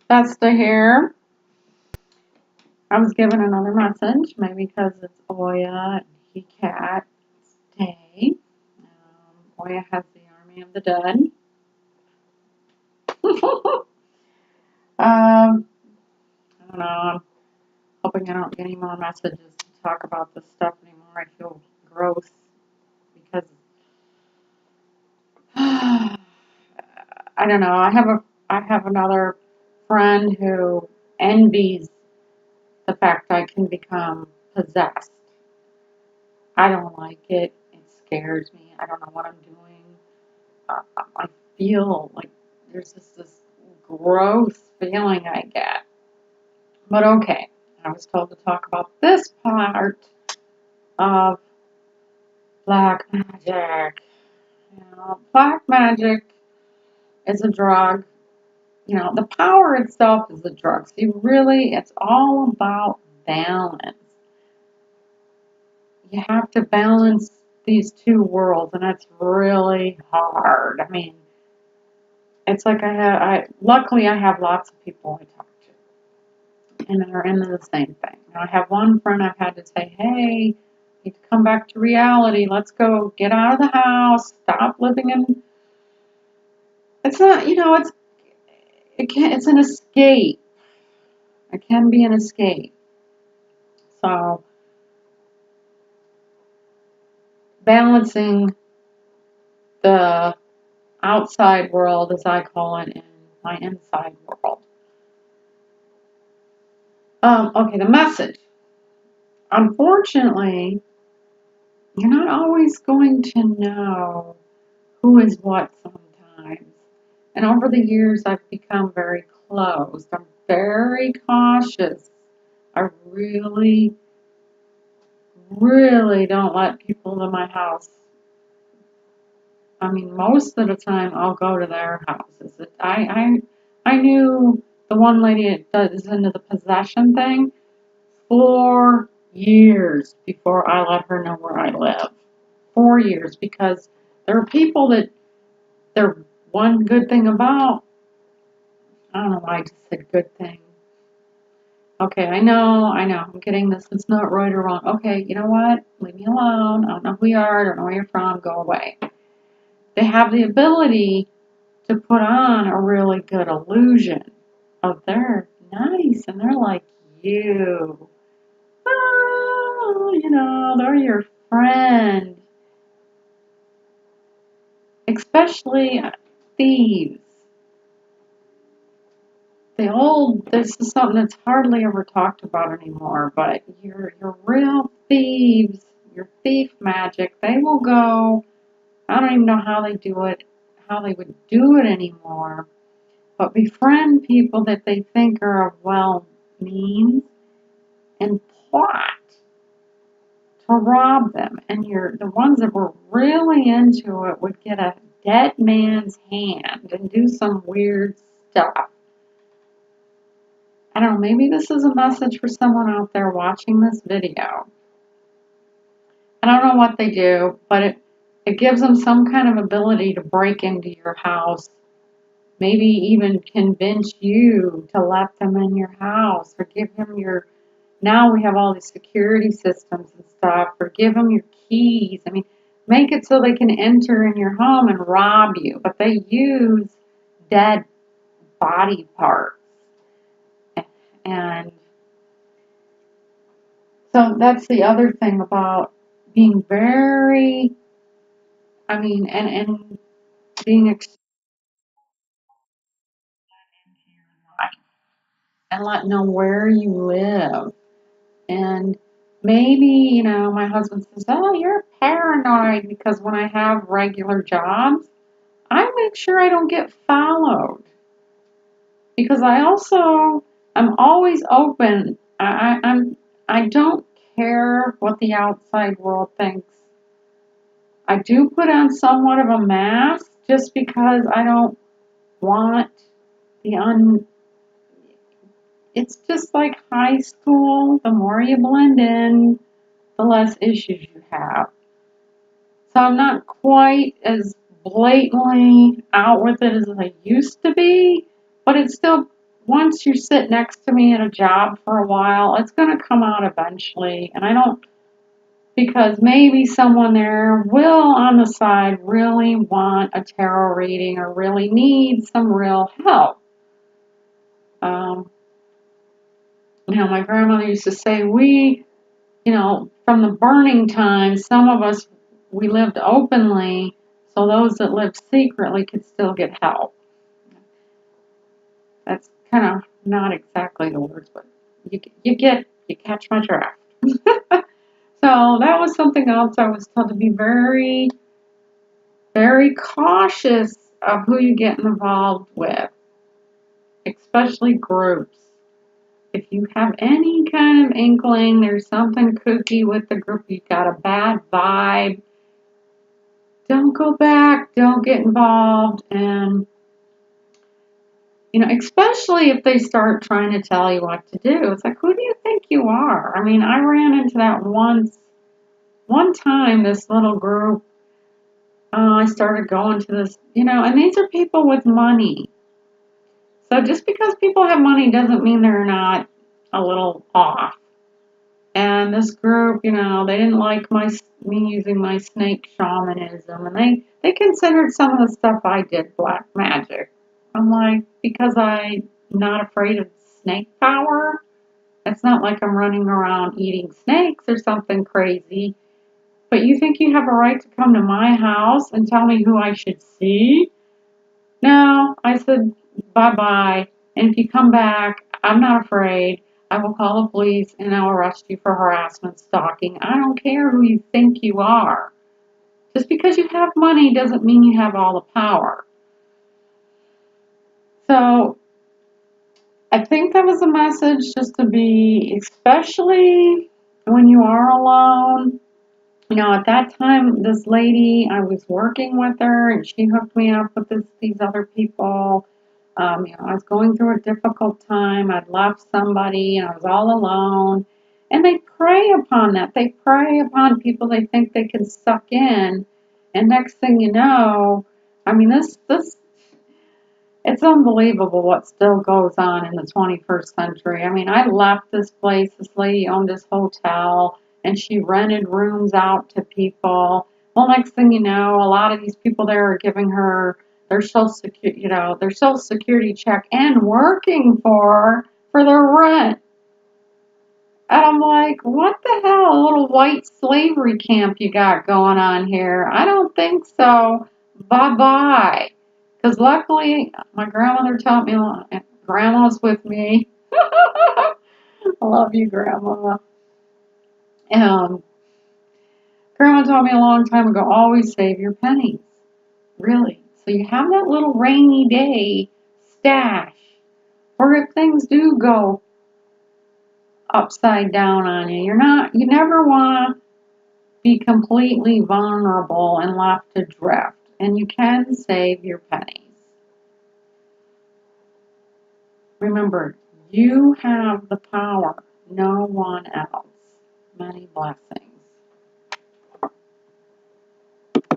Besta here. I was given another message, maybe because it's Oya and he cat day. Oya has the army of the dead. I don't know. I'm hoping I don't get any more messages to talk about this stuff anymore. I feel gross because I don't know. I have another friend who envies the fact I can become possessed. I don't like it. It scares me. I don't know what I'm doing. I feel like there's just this gross feeling I get. But okay, I was told to talk about this part of black magic. Black magic is a drug. The power itself is a drug. See, really, it's all about balance. You have to balance these two worlds, and that's really hard. I mean, it's like luckily I have lots of people I talk to, and they're into the same thing. I have one friend I've had to say, hey, you need to come back to reality. Let's go get out of the house. Stop living in. It's not, it's an escape. It can be an escape. So balancing the outside world, as I call it, and my inside world. Okay, the message. Unfortunately, you're not always going to know who is what sometimes. And over the years, I've become very closed. I'm very cautious. I really, really don't let people into my house. I mean, most of the time, I'll go to their houses. I knew the one lady that is into the possession thing 4 years before I let her know where I live. 4 years, because there are people that they're one good thing about. I don't know why I just said good thing. Okay, I know, I'm getting this. It's not right or wrong. Okay, you know what? Leave me alone. I don't know who you are. I don't know where you're from. Go away. They have the ability to put on a really good illusion of they're nice and they're like you. Oh, they're your friend. Especially thieves. This is something that's hardly ever talked about anymore, but your real thieves, your thief magic, they will go, I don't even know how they do it, how they would do it anymore, but befriend people that they think are of well means and plot to rob them. And the ones that were really into it would get a dead man's hand and do some weird stuff. I don't know, maybe this is a message for someone out there watching this video. I don't know what they do, but it gives them some kind of ability to break into your house, maybe even convince you to let them in your house or give them now we have all these security systems and stuff, or give them your keys. I mean, make it so they can enter in your home and rob you, but they use dead body parts. And so that's the other thing about being very, I mean, and being into your life and letting know where you live. And maybe, my husband says, oh, you're paranoid because when I have regular jobs, I make sure I don't get followed. Because I'm always open. I don't care what the outside world thinks. I do put on somewhat of a mask just because I don't want the it's just like high school. The more you blend in, the less issues you have. So I'm not quite as blatantly out with it as I used to be, but it's still once you sit next to me at a job for a while, it's going to come out eventually. And I don't, because maybe someone there will on the side really want a tarot reading or really need some real help. Um, my grandmother used to say, from the burning times, some of us, we lived openly, so those that lived secretly could still get help. That's kind of not exactly the words, but you catch my drift. So that was something else I was told to be very, very cautious of who you get involved with, especially groups. If you have any kind of inkling there's something kooky with the group, you've got a bad vibe, don't go back, don't get involved, and especially if they start trying to tell you what to do. It's like, who do you think you are? I mean, I ran into that one time, this little group, I started going to this, and these are people with money. So just because people have money doesn't mean they're not a little off. And this group, they didn't like me using my snake shamanism, and they considered some of the stuff I did black magic. I'm like, because I'm not afraid of snake power. It's not like I'm running around eating snakes or something crazy. But you think you have a right to come to my house and tell me who I should see? No, I said bye-bye. And if you come back, I'm not afraid. I will call the police and I'll arrest you for harassment, stalking. I don't care who you think you are. Just because you have money doesn't mean you have all the power. So I think that was a message, just to be, especially when you are alone. At that time, this lady, I was working with her, and she hooked me up with these other people. I was going through a difficult time. I'd left somebody, and I was all alone. And they prey upon that. They prey upon people they think they can suck in. And next thing you know, I mean, this it's unbelievable what still goes on in the 21st century. I mean, I left this place. This lady owned this hotel, and she rented rooms out to people. Well, next thing you know, a lot of these people there are giving her their their social security check and working for their rent. And I'm like, what the hell? A little white slavery camp you got going on here? I don't think so. Bye bye. Because luckily, my grandmother taught me, Grandma's with me. I love you, Grandma. Um, Grandma taught me a long time ago, always save your pennies. Really. So you have that little rainy day stash. Or if things do go upside down on you, you never want to be completely vulnerable and left adrift. And you can save your pennies. Remember, you have the power, no one else. Many blessings.